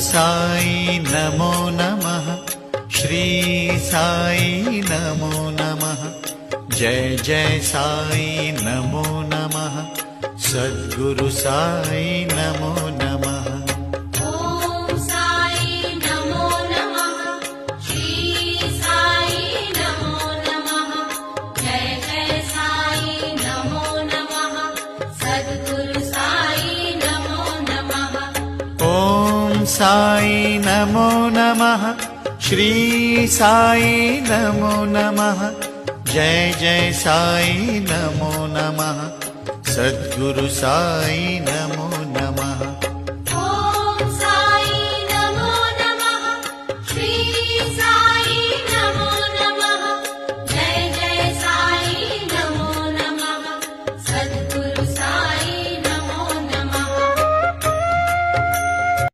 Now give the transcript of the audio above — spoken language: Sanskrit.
साई नमो नमः। श्री साई नमो नमः। जय जय साई नमो नमः। सद्गुरु साई नमो नमः। ॐ साई नमो नमः। श्री साई नमो नमः। जय जय साई नमो नमः। सद्गुरु साई नमो नमः। ॐ साई नमो नमः। श्री साई नमो नमः। जय जय साई नमो नमः। सद्गुरु साई नमो नमः।